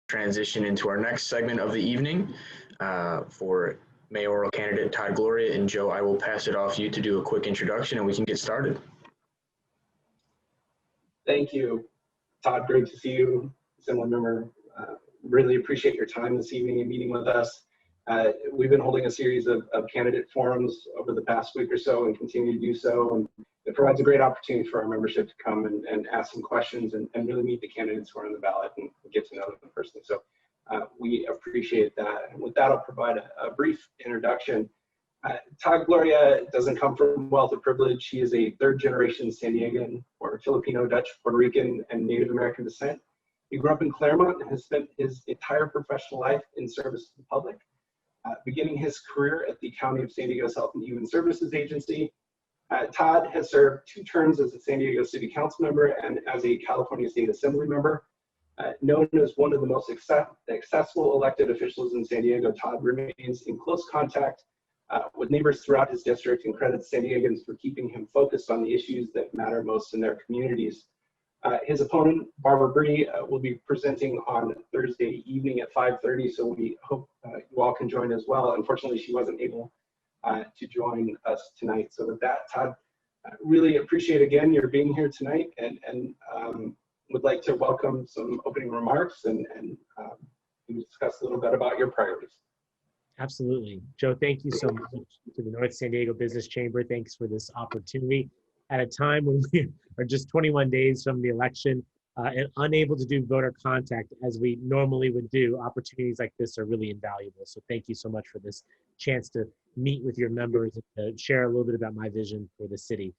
transition into our next segment of the evening for mayoral candidate Todd, Gloria, and Joe. I will pass it off to you to do a quick introduction and we can get started. Thank you, Todd. Great to see you, Assembly Member. Really appreciate your time this evening and meeting with us. We've been holding a series of candidate forums over the past week or so and continue to do so. And it provides a great opportunity for our membership to come and ask some questions and really meet the candidates who are on the ballot and get to know them in person. So we appreciate that. And with that, I'll provide a brief introduction. Todd Gloria doesn't come from wealth or privilege. He is a third-generation San Diegan or Filipino, Dutch, Puerto Rican, and Native American descent. He grew up in Claremont and has spent his entire professional life in service to the public, beginning his career at the County of San Diego's Health and Human Services Agency. Todd has served 2 terms as a San Diego City Council member and as a California State Assembly member. Known as one of the most accessible elected officials in San Diego, Todd remains in close contact with neighbors throughout his district and credits San Diegans for keeping him focused on the issues that matter most in their communities. His opponent, Barbara Bree, will be presenting on Thursday evening at 5:30, so we hope you all can join as well. Unfortunately, she wasn't able to join us tonight. So with that, Todd, really appreciate again your being here tonight and would like to welcome some opening remarks and discuss a little bit about your priorities. Absolutely. Joe, thank you so much to the North San Diego Business Chamber. Thanks for this opportunity. At a time when we are just 21 days from the election and unable to do voter contact as we normally would do, opportunities like this are really invaluable. So thank you so much for this chance to meet with your members and to share a little bit about my vision for the city.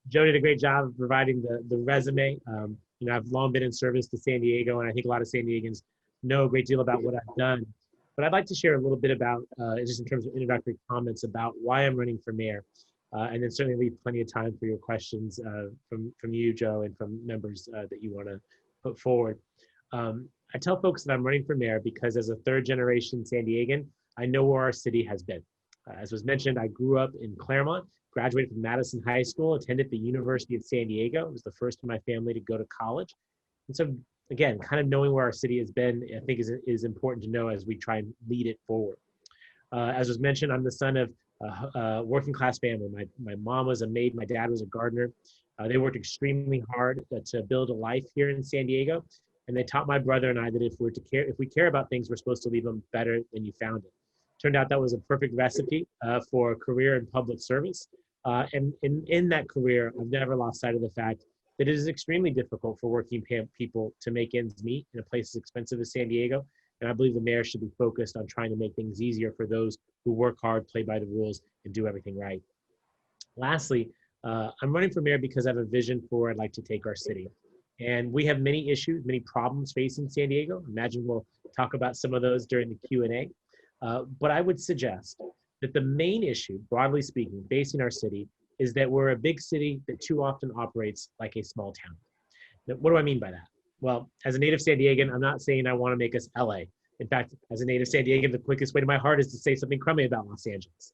Joe did a great job of providing the resume. You know, I've long been in service to San Diego, and I think a lot of San Diegans know a great deal about what I've done. But I'd like to share a little bit about, just in terms of introductory comments about why I'm running for mayor. And then certainly leave plenty of time for your questions from you, Joe, and from members that you want to put forward. I tell folks that I'm running for mayor because as a third-generation San Diegan, I know where our city has been. As was mentioned, I grew up in Claremont, graduated from Madison High School, attended the University of San Diego. It was the first in my family to go to college. And so, again, kind of knowing where our city has been, I think is important to know as we try and lead it forward. As was mentioned, I'm the son of working class family. My mom was a maid, my dad was a gardener. They worked extremely hard to build a life here in San Diego. And they taught my brother and I that if we care about things, we're supposed to leave them better than you found it. Turned out that was a perfect recipe for a career in public service. And in that career, I've never lost sight of the fact that it is extremely difficult for working people to make ends meet in a place as expensive as San Diego. And I believe the mayor should be focused on trying to make things easier for those who work hard, play by the rules, and do everything right. Lastly, I'm running for mayor because I have a vision for where I'd like to take our city. And we have many issues, many problems facing San Diego. Imagine we'll talk about some of those during the Q&A. But I would suggest that the main issue, broadly speaking, facing our city is that we're a big city that too often operates like a small town. Now, what do I mean by that? Well, as a native San Diegan, I'm not saying I want to make us LA. In fact, as a native San Diegan, the quickest way to my heart is to say something crummy about Los Angeles.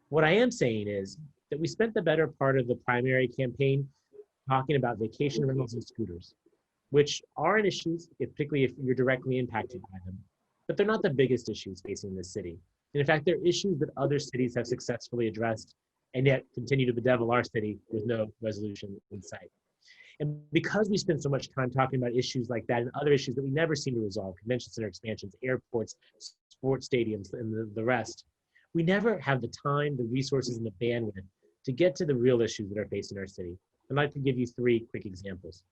What I am saying is that we spent the better part of the primary campaign talking about vacation rentals and scooters, which are an issue, particularly if you're directly impacted by them. But they're not the biggest issues facing this city. And in fact, they're issues that other cities have successfully addressed and yet continue to bedevil our city with no resolution in sight. And because we spend so much time talking about issues like that and other issues that we never seem to resolve, convention center expansions, airports, sports stadiums, and the rest, we never have the time, the resources, and the bandwidth to get to the real issues that are facing our city. I'd like to give you 3 quick examples.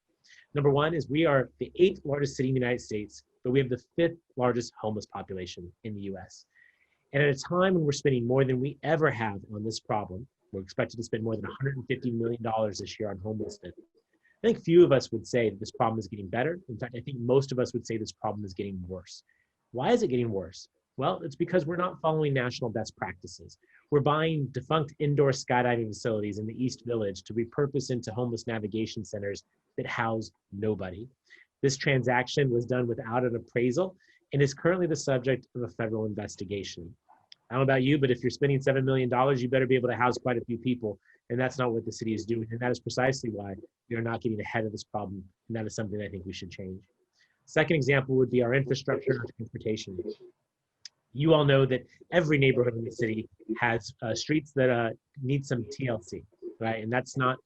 Number 1 is we are the 8th largest city in the United States, but we have the 5th largest homeless population in the US. And at a time when we're spending more than we ever have on this problem, we're expected to spend more than $150 million this year on homelessness. I think few of us would say that this problem is getting better. In fact, I think most of us would say this problem is getting worse. Why is it getting worse? Well, it's because we're not following national best practices. We're buying defunct indoor skydiving facilities in the East Village to repurpose into homeless navigation centers that house nobody. This transaction was done without an appraisal and is currently the subject of a federal investigation. I don't know about you, but if you're spending $7 million, you better be able to house quite a few people. And that's not what the city is doing. And that is precisely why we are not getting ahead of this problem. And that is something I think we should change. Second example would be our infrastructure and transportation. You all know that every neighborhood in the city has streets that need some TLC, right? And that's not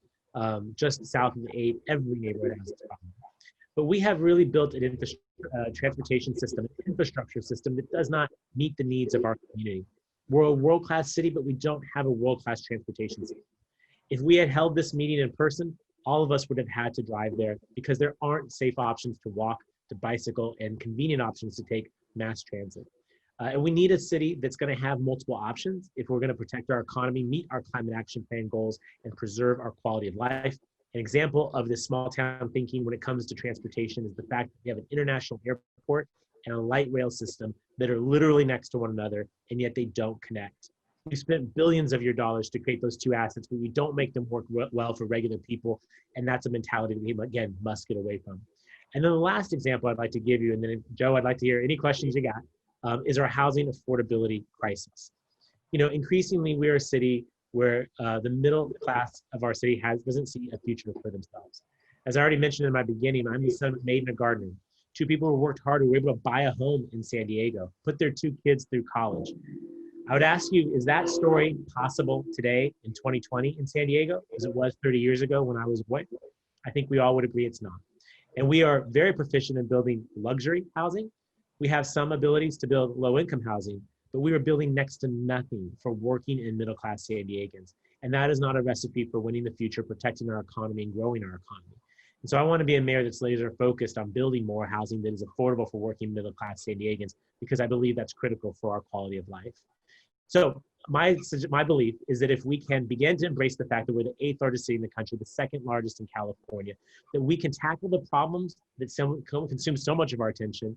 just south of the 8, every neighborhood has this problem. But we have really built an transportation system, an infrastructure system that does not meet the needs of our community. We're a world-class city, but we don't have a world-class transportation system. If we had held this meeting in person, all of us would have had to drive there because there aren't safe options to walk, to bicycle, and convenient options to take mass transit. And we need a city that's going to have multiple options if we're going to protect our economy, meet our climate action plan goals, and preserve our quality of life. An example of this small town thinking when it comes to transportation is the fact that we have an international airport and a light rail system that are literally next to one another, and yet they don't connect. We spent billions of your dollars to create those two assets, but we don't make them work well for regular people, and that's a mentality we, again, must get away from. And then the last example I'd like to give you, and then Joe, I'd like to hear any questions you got, is our housing affordability crisis. You know, increasingly we're a city where the middle class of our city doesn't see a future for themselves. As I already mentioned in my beginning, I'm the son of a maid and a gardener. 2 people who worked hard who were able to buy a home in San Diego, put their 2 kids through college. I would ask you, is that story possible today in 2020 in San Diego as it was 30 years ago when I was a boy? I think we all would agree it's not. And we are very proficient in building luxury housing. We have some abilities to build low-income housing, but we are building next to nothing for working and middle-class San Diegans. And that is not a recipe for winning the future, protecting our economy, and growing our economy. And so I want to be a mayor that's laser focused on building more housing that is affordable for working middle-class San Diegans, because I believe that's critical for our quality of life. So my belief is that if we can begin to embrace the fact that we're the 8th largest city in the country, the 2nd largest in California, that we can tackle the problems that consume so much of our attention,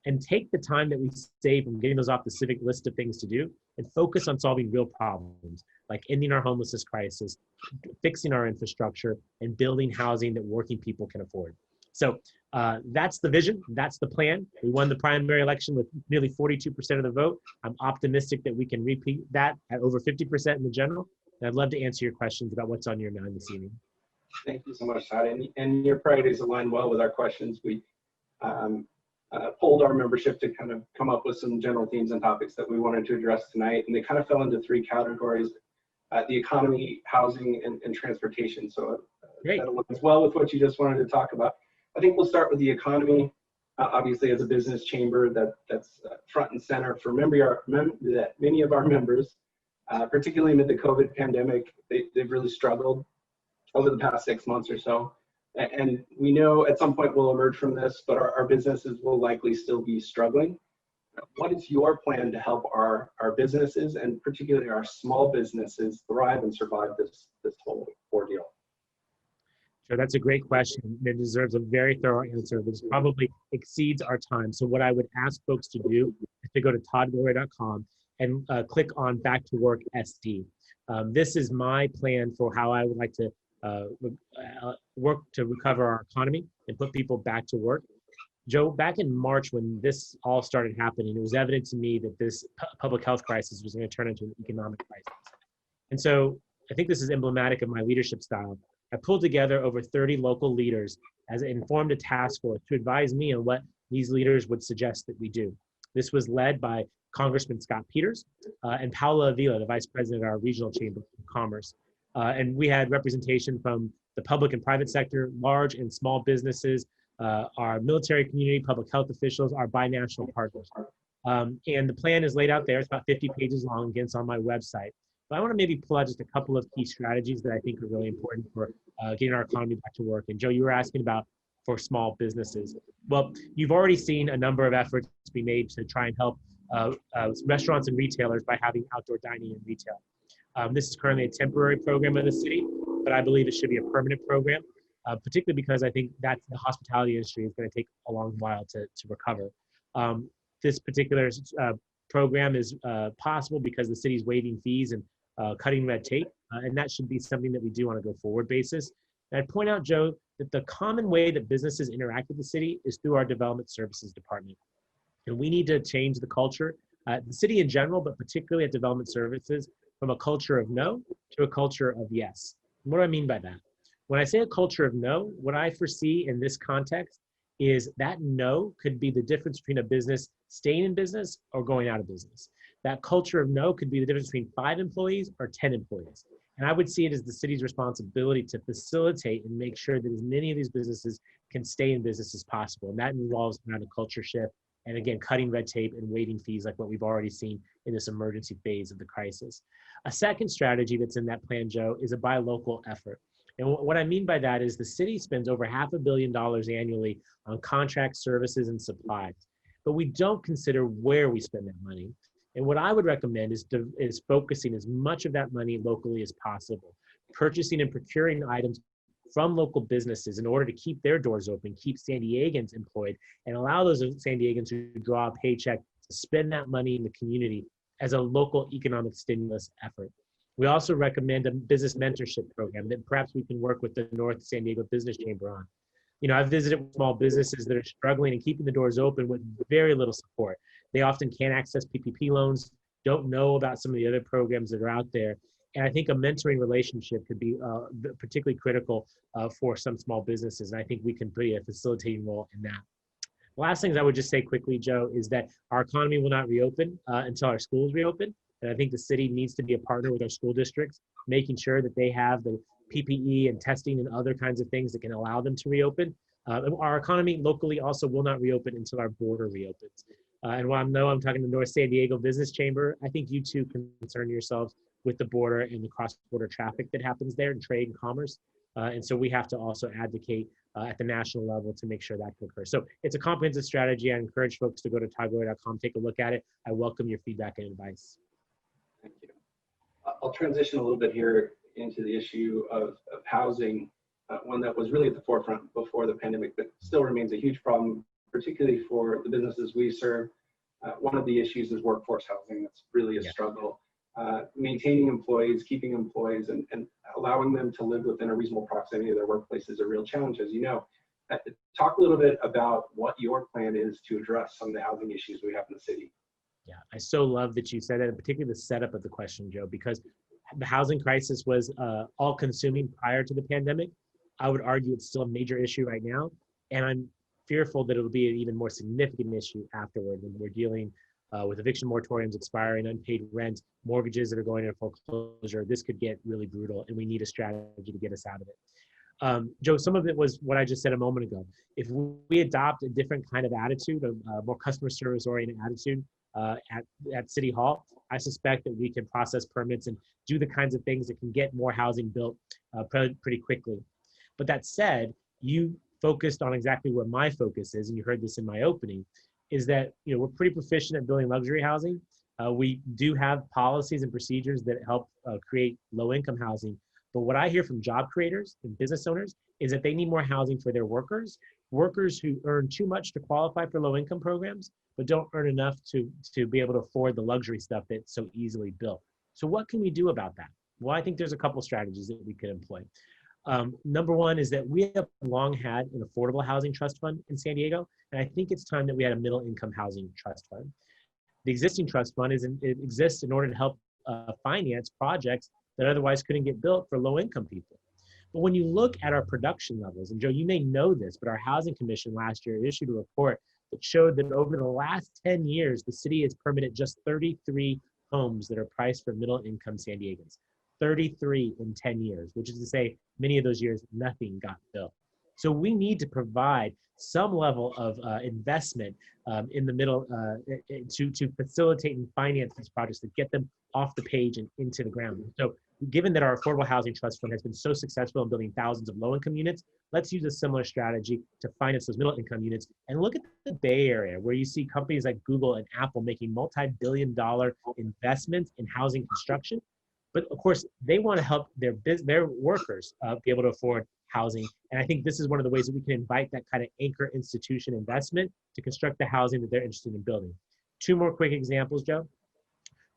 and take the time that we save from getting those off the civic list of things to do and focus on solving real problems, like ending our homelessness crisis, fixing our infrastructure, and building housing that working people can afford. So that's the vision, that's the plan. We won the primary election with nearly 42% of the vote. I'm optimistic that we can repeat that at over 50% in the general. And I'd love to answer your questions about what's on your mind this evening. Thank you so much, Todd. And your priorities align well with our questions. We polled our membership to kind of come up with some general themes and topics that we wanted to address tonight. And they kind of fell into 3 categories: the economy, housing, and transportation. So that aligns well with what you just wanted to talk about. I think we'll start with the economy. Obviously, as a business chamber, that's front and center for many of our members, particularly amid the COVID pandemic. They've really struggled over the past 6 months or so. And we know at some point we'll emerge from this, but our businesses will likely still be struggling. What is your plan to help our businesses, and particularly our small businesses, thrive and survive this whole ordeal? Sure, that's a great question. It deserves a very thorough answer. This probably exceeds our time. So what I would ask folks to do is to go to toddgloria.com and click on Back to Work SD. This is my plan for how I would like to work to recover our economy and put people back to work. Joe, back in March when this all started happening, it was evident to me that this public health crisis was going to turn into an economic crisis. And so I think this is emblematic of my leadership style. I pulled together over 30 local leaders as and formed a task force to advise me on what these leaders would suggest that we do. This was led by Congressman Scott Peters and Paula Avila, the Vice President of our Regional Chamber of Commerce. And we had representation from the public and private sector, large and small businesses, our military community, public health officials, our binational partners. And the plan is laid out there. It's about 50 pages long. Again, it's on my website. But I want to maybe pull out just a couple of key strategies that I think are really important for getting our economy back to work. And Joe, you were asking about for small businesses. Well, you've already seen a number of efforts be made to try and help restaurants and retailers by having outdoor dining and retail. This is currently a temporary program in the city, but I believe it should be a permanent program, particularly because I think that the hospitality industry is going to take a long while to recover. This particular program is possible because the city's waiving fees and cutting red tape, and that should be something that we do on a go-forward basis. And I'd point out, Joe, that the common way that businesses interact with the city is through our development services department. And we need to change the culture, the city in general, but particularly at development services, from a culture of no to a culture of yes. And what do I mean by that? When I say a culture of no, what I foresee in this context is that no could be the difference between a business staying in business or going out of business. That culture of no could be the difference between 5 employees or 10 employees. And I would see it as the city's responsibility to facilitate and make sure that as many of these businesses can stay in business as possible. And that involves around a culture shift and, again, cutting red tape and waiving fees like what we've already seen in this emergency phase of the crisis. A second strategy that's in that plan, Joe, is a buy local effort. And what I mean by that is the city spends over $500 million annually on contract services and supplies, but we don't consider where we spend that money. And what I would recommend is focusing as much of that money locally as possible, purchasing and procuring items from local businesses in order to keep their doors open, keep San Diegans employed, and allow those San Diegans who draw a paycheck to spend that money in the community as a local economic stimulus effort. We also recommend a business mentorship program that perhaps we can work with the North San Diego Business Chamber on. You know, I've visited small businesses that are struggling and keeping the doors open with very little support. They often can't access PPP loans, don't know about some of the other programs that are out there. And I think a mentoring relationship could be particularly critical for some small businesses. And I think we can play a facilitating role in that. The last things I would just say quickly, Joe, is that our economy will not reopen until our schools reopen. And I think the city needs to be a partner with our school districts, making sure that they have the PPE and testing and other kinds of things that can allow them to reopen. Our economy locally also will not reopen until our border reopens. And while I know I'm talking to the North San Diego Business Chamber, I think you too can concern yourselves with the border and the cross-border traffic that happens there in trade and commerce. And so we have to also advocate at the national level to make sure that can occur. So it's a comprehensive strategy. I encourage folks to go to toddgloria.com, take a look at it. I welcome your feedback and advice. Thank you. I'll transition a little bit here into the issue of housing, one that was really at the forefront before the pandemic, but still remains a huge problem, particularly for the businesses we serve. One of the issues is workforce housing. That's really a struggle. Maintaining employees, keeping employees, and allowing them to live within a reasonable proximity of their workplace is a real challenge, as you know. Talk a little bit about what your plan is to address some of the housing issues we have in the city. Yeah, I so love that you said that, and particularly the setup of the question, Joe, because the housing crisis was all-consuming prior to the pandemic. I would argue it's still a major issue right now, and I'm fearful that it'll be an even more significant issue afterward when we're dealing with eviction moratoriums expiring, unpaid rent, mortgages that are going into foreclosure. This could get really brutal, and we need a strategy to get us out of it. Joe, some of it was what I just said a moment ago. If we adopt a different kind of attitude, a more customer service oriented attitude at City Hall, I suspect that we can process permits and do the kinds of things that can get more housing built pretty quickly. But that said, you focused on exactly where my focus is, and you heard this in my opening, is that we're pretty proficient at building luxury housing. We do have policies and procedures that help create low-income housing. But what I hear from job creators and business owners is that they need more housing for their workers who earn too much to qualify for low-income programs, but don't earn enough to be able to afford the luxury stuff that's so easily built. So what can we do about that? Well, I think there's a couple strategies that we could employ. Number one is that we have long had an affordable housing trust fund in San Diego, and I think it's time that we had a middle income housing trust fund. The existing trust fund exists in order to help finance projects that otherwise couldn't get built for low income people. But when you look at our production levels, and Joe, you may know this, but our Housing Commission last year issued a report that showed that over the last 10 years, the city has permitted just 33 homes that are priced for middle income San Diegans. 33 in 10 years, which is to say many of those years, nothing got built. So we need to provide some level of investment in the middle to facilitate and finance these projects to get them off the page and into the ground. So given that our Affordable Housing Trust Fund has been so successful in building thousands of low-income units, let's use a similar strategy to finance those middle-income units. And look at the Bay Area, where you see companies like Google and Apple making multi-billion-dollar investments in housing construction. But of course, they want to help their workers be able to afford housing. And I think this is one of the ways that we can invite that kind of anchor institution investment to construct the housing that they're interested in building. Two more quick examples, Joe.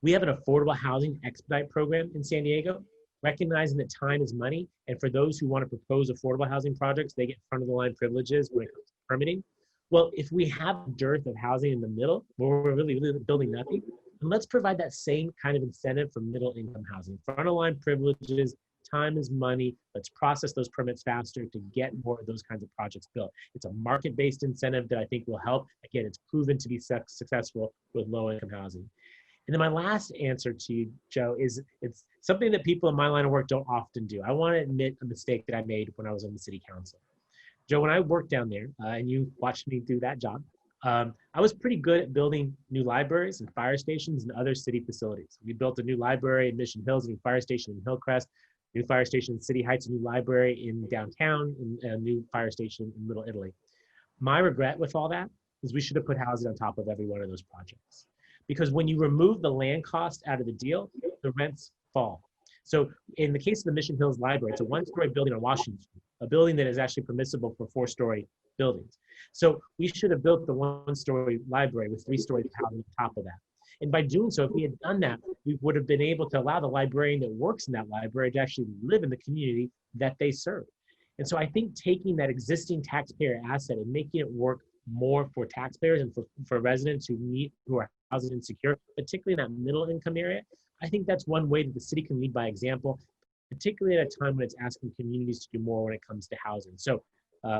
We have an affordable housing expedite program in San Diego, recognizing that time is money. And for those who want to propose affordable housing projects, they get front of the line privileges when it comes to permitting. Well, if we have a dearth of housing in the middle, where we're really building nothing, and let's provide that same kind of incentive for middle income housing. Front of line privileges, Time is money. Let's process those permits faster to get more of those kinds of projects built. It's a market-based incentive that I think will help. Again, it's proven to be successful with low-income housing. And then my last answer to you, Joe, is it's something that people in my line of work don't often do. I want to admit a mistake that I made when I was on the city council. Joe, when I worked down there, and you watched me do that job, I was pretty good at building new libraries and fire stations and other city facilities. We built a new library in Mission Hills, a new fire station in Hillcrest, a new fire station in City Heights, a new library in downtown, and a new fire station in Little Italy. My regret with all that is we should have put housing on top of every one of those projects. Because when you remove the land cost out of the deal, the rents fall. So in the case of the Mission Hills Library, it's a one-story building on Washington Street, a building that is actually permissible for four-story buildings. So we should have built the one-story library with 3 stories of housing on top of that. And by doing so, if we had done that, we would have been able to allow the librarian that works in that library to actually live in the community that they serve. And so I think taking that existing taxpayer asset and making it work more for taxpayers and for residents who are housing insecure, particularly in that middle income area, I think that's one way that the city can lead by example, particularly at a time when it's asking communities to do more when it comes to housing. So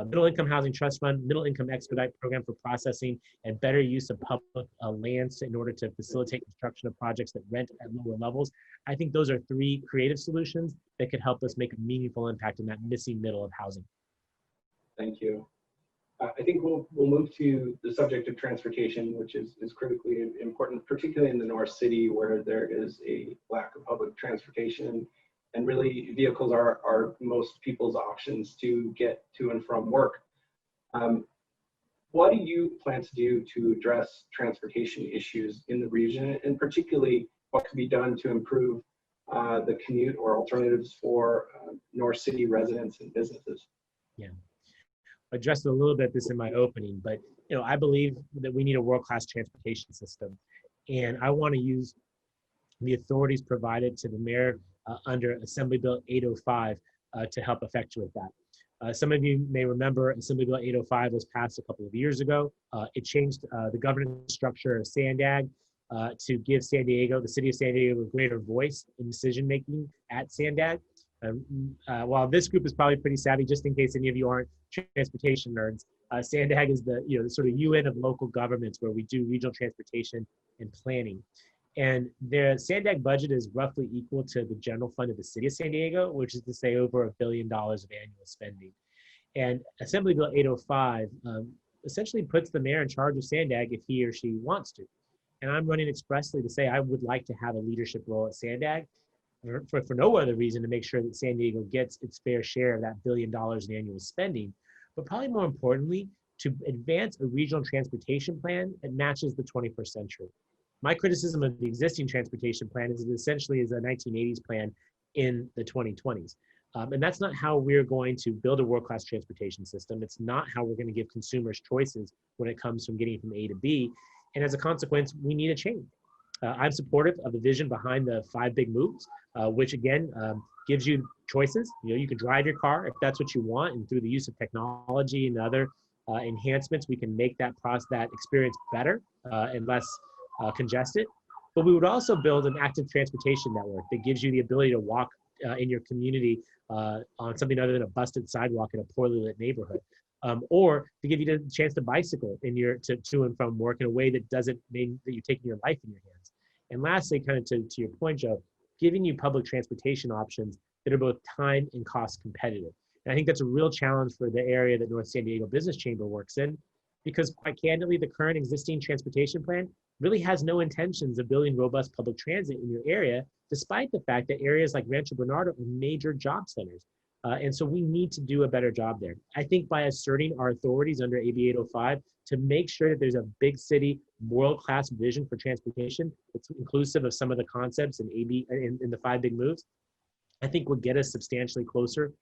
middle income housing trust fund, middle income expedite program for processing, and better use of public lands in order to facilitate construction of projects that rent at lower levels. I think those are 3 creative solutions that could help us make a meaningful impact in that missing middle of housing. Thank you. I think we'll move to the subject of transportation, which is critically important, particularly in the North City where there is a lack of public transportation, and really vehicles are most people's options to get to and from work. What do you plan to do to address transportation issues in the region, and particularly what can be done to improve the commute or alternatives for North City residents and businesses? Yeah. I addressed a little bit this in my opening, but I believe that we need a world-class transportation system, and I want to use the authorities provided to the mayor under Assembly Bill 805 to help effectuate that. Some of you may remember Assembly Bill 805 was passed a couple of years ago. It changed the governance structure of SANDAG to give San Diego, the city of San Diego, a greater voice in decision-making at SANDAG. While this group is probably pretty savvy, just in case any of you aren't transportation nerds, SANDAG is the the sort of UN of local governments where we do regional transportation and planning. And the SANDAG budget is roughly equal to the general fund of the city of San Diego, which is to say over $1 billion of annual spending. And Assembly Bill 805 essentially puts the mayor in charge of SANDAG if he or she wants to. And I'm running expressly to say I would like to have a leadership role at SANDAG for no other reason to make sure that San Diego gets its fair share of that $1 billion in annual spending, but probably more importantly, to advance a regional transportation plan that matches the 21st century. My criticism of the existing transportation plan is it essentially is a 1980s plan in the 2020s. And that's not how we're going to build a world-class transportation system. It's not how we're going to give consumers choices when it comes from getting from A to B. And as a consequence, we need a change. I'm supportive of the vision behind the 5 big moves, which again gives you choices. You can drive your car if that's what you want, and through the use of technology and other enhancements, we can make that experience better and less congested. But we would also build an active transportation network that gives you the ability to walk in your community on something other than a busted sidewalk in a poorly lit neighborhood. Or to give you the chance to bicycle to and from work in a way that doesn't mean that you're taking your life in your hands. And lastly, kind of to your point, Joe, giving you public transportation options that are both time and cost competitive. And I think that's a real challenge for the area that North San Diego Business Chamber works in, because quite candidly, the current existing transportation plan really has no intentions of building robust public transit in your area, despite the fact that areas like Rancho Bernardo are major job centers. And so we need to do a better job there. I think by asserting our authorities under AB 805 to make sure that there's a big city, world-class vision for transportation that's inclusive of some of the concepts in the 5 big moves, I think would get us substantially closer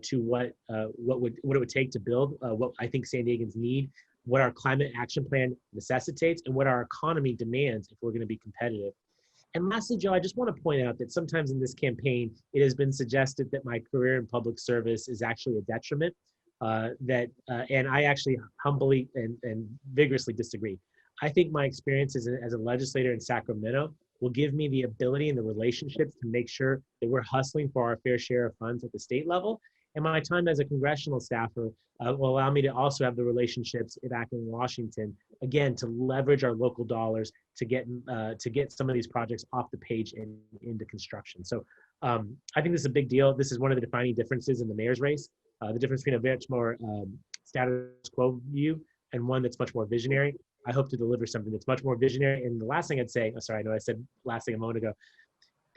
to what it would take to build what I think San Diegans need, what our climate action plan necessitates, and what our economy demands if we're going to be competitive. And lastly, Joe, I just want to point out that sometimes in this campaign, it has been suggested that my career in public service is actually a detriment, and I actually humbly and vigorously disagree. I think my experience as a legislator in Sacramento will give me the ability and the relationships to make sure that we're hustling for our fair share of funds at the state level. And my time as a congressional staffer will allow me to also have the relationships back in Washington, again, to leverage our local dollars to get some of these projects off the page and into construction. So I think this is a big deal. This is one of the defining differences in the mayor's race, the difference between a much more status quo view and one that's much more visionary. I hope to deliver something that's much more visionary. And the last thing I'd say, sorry, I know I said last thing a moment ago,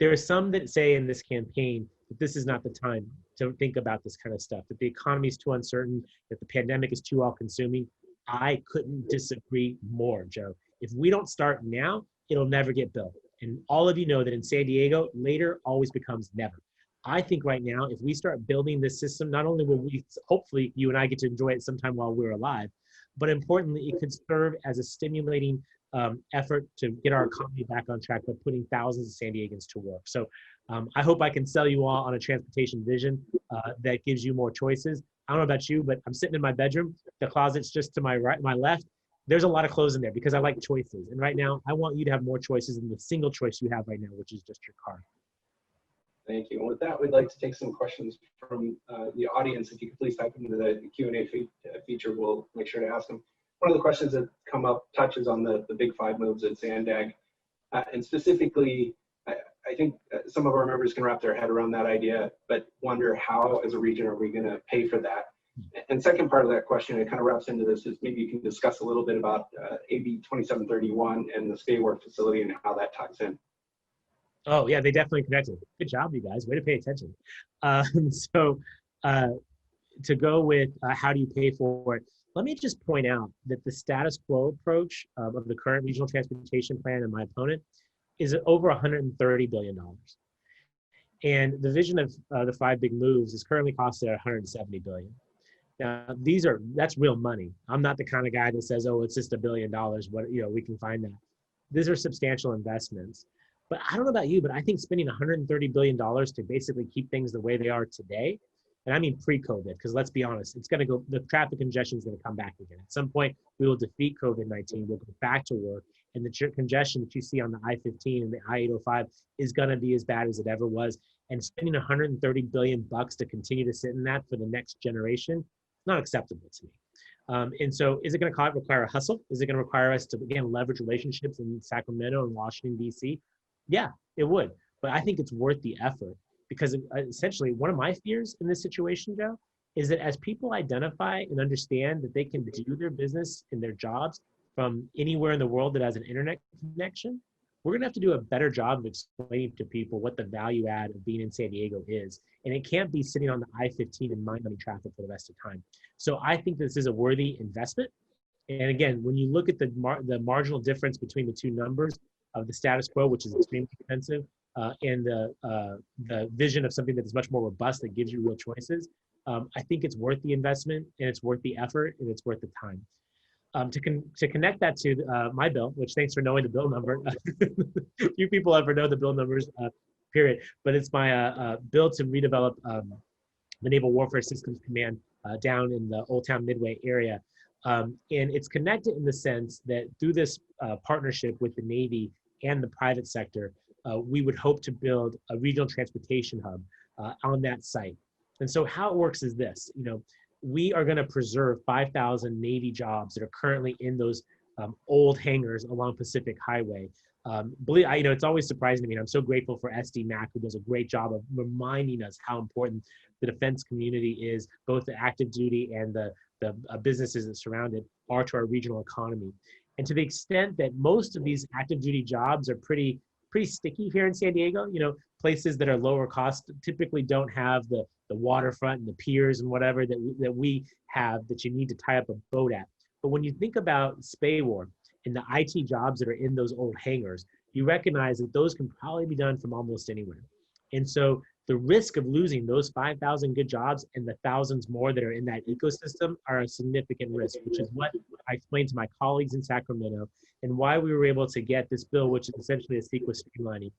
there are some that say in this campaign that this is not the time to think about this kind of stuff, that the economy is too uncertain, that the pandemic is too all-consuming. I couldn't disagree more, Joe. If we don't start now, it'll never get built. And all of you know that in San Diego, later always becomes never. I think right now, if we start building this system, not only will we, hopefully you and I get to enjoy it sometime while we're alive, but importantly, it could serve as a stimulating effort to get our economy back on track by putting thousands of San Diegans to work. So I hope I can sell you all on a transportation vision that gives you more choices. I don't know about you, but I'm sitting in my bedroom. The closet's just to my right, my left. There's a lot of clothes in there because I like choices. And right now, I want you to have more choices than the single choice you have right now, which is just your car. Thank you. And with that, we'd like to take some questions from the audience. If you could please type into the Q&A feature, we'll make sure to ask them. One of the questions that come up touches on the big five moves at Sandag. And specifically, I think some of our members can wrap their head around that idea, but wonder how, as a region, are we going to pay for that? And second part of that question, it kind of wraps into this, is maybe you can discuss a little bit about AB 2731 and the stay work facility and how that ties in. Oh, yeah, they definitely connected. Good job, you guys. Way to pay attention. To go with how do you pay for it, let me just point out that the status quo approach of the current regional transportation plan and my opponent is over $130 billion. And the vision of the five big moves is currently costed at $170 billion. Now, that's real money. I'm not the kind of guy that says, oh, it's just $1 billion. What, we can find that. These are substantial investments. But I don't know about you, but I think spending $130 billion to basically keep things the way they are today, and I mean pre-COVID, because let's be honest, the traffic congestion is going to come back again. At some point, we will defeat COVID-19, we'll go back to work, and the congestion that you see on the I-15 and the I-805 is going to be as bad as it ever was. And spending $130 billion to continue to sit in that for the next generation, not acceptable to me. And so is it going to require a hustle? Is it going to require us to, again, leverage relationships in Sacramento and Washington, D.C.? Yeah, it would. But I think it's worth the effort because essentially one of my fears in this situation, Joe, is that as people identify and understand that they can do their business and their jobs from anywhere in the world that has an internet connection, we're going to have to do a better job of explaining to people what the value add of being in San Diego is. And it can't be sitting on the I-15 and mind-numbing traffic for the rest of the time. So I think this is a worthy investment. And again, when you look at the marginal difference between the two numbers of the status quo, which is extremely expensive, and the vision of something that is much more robust that gives you real choices, I think it's worth the investment and it's worth the effort and it's worth the time. To connect that to my bill, which thanks for knowing the bill number. Few people ever know the bill numbers, period. But it's my bill to redevelop the Naval Warfare Systems Command down in the Old Town Midway area. And it's connected in the sense that through this partnership with the Navy and the private sector, we would hope to build a regional transportation hub on that site. And so how it works is this, we are going to preserve 5,000 Navy jobs that are currently in those old hangars along Pacific Highway. It's always surprising to me. And I'm so grateful for SD-MAC, who does a great job of reminding us how important the defense community is, both the active duty and the businesses that surround it are to our regional economy. And to the extent that most of these active duty jobs are pretty sticky here in San Diego, places that are lower cost typically don't have the waterfront and the piers and whatever that we have that you need to tie up a boat at. But when you think about SPAWAR and the IT jobs that are in those old hangars, you recognize that those can probably be done from almost anywhere. And so the risk of losing those 5,000 good jobs and the thousands more that are in that ecosystem are a significant risk, which is what I explained to my colleagues in Sacramento and why we were able to get this bill, which is essentially a CEQA streamlining,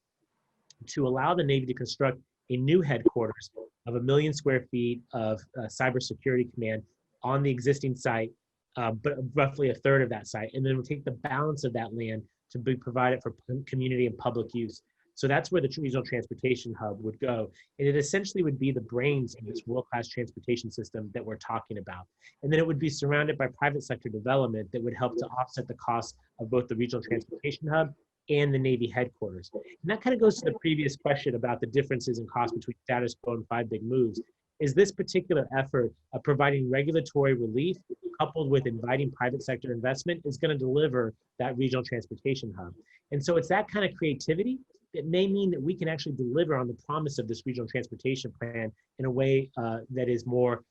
to allow the Navy to construct a new headquarters of 1 million square feet of cybersecurity command on the existing site but roughly a third of that site. And then we'll take the balance of that land to be provided for community and public use. So that's where the regional transportation hub would go. And it essentially would be the brains of this world-class transportation system that we're talking about. And then it would be surrounded by private sector development that would help to offset the costs of both the regional transportation hub and the Navy headquarters. And that kind of goes to the previous question about the differences in cost between status quo and 5 big moves. Is this particular effort of providing regulatory relief coupled with inviting private sector investment is going to deliver that regional transportation hub. And so it's that kind of creativity that may mean that we can actually deliver on the promise of this regional transportation plan in a way that is more,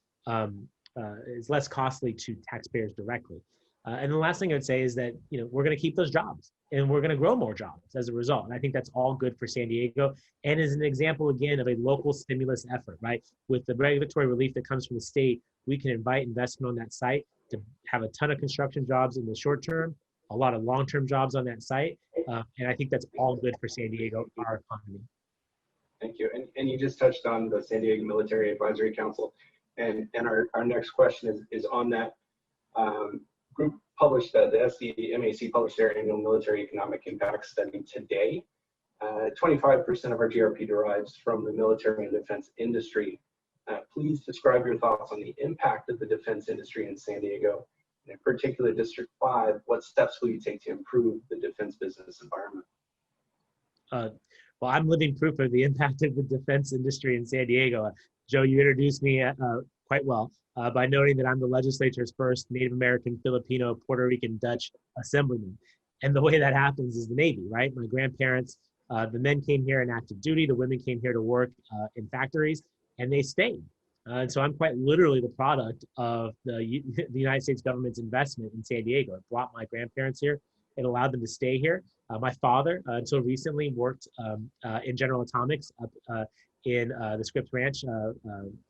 is less costly to taxpayers directly. And the last thing I would say is that, you know, we're going to keep those jobs and we're going to grow more jobs as a result. And I think that's all good for San Diego and is an example, again, of a local stimulus effort, right? With the regulatory relief that comes from the state, we can invite investment on that site to have a ton of construction jobs in the short term, a lot of long-term jobs on that site. And I think that's all good for San Diego, our economy. Thank you. And you just touched on the San Diego Military Advisory Council. And our next question is on that. Group published, the SDG&E published their annual military economic impact study today. 25% of our GRP derives from the military and defense industry. Please describe your thoughts on the impact of the defense industry in San Diego. In particular, District 5, what steps will you take to improve the defense business environment? Well, I'm living proof of the impact of the defense industry in San Diego. Joe, you introduced me quite well by noting that I'm the legislature's first Native American, Filipino, Puerto Rican, Dutch assemblyman. And the way that happens is the Navy, right? My grandparents, the men came here in active duty, the women came here to work in factories, and they stayed. And so I'm quite literally the product of the United States government's investment in San Diego. It brought my grandparents here. It allowed them to stay here. My father, until recently, worked in General Atomics up in the Scripps Ranch,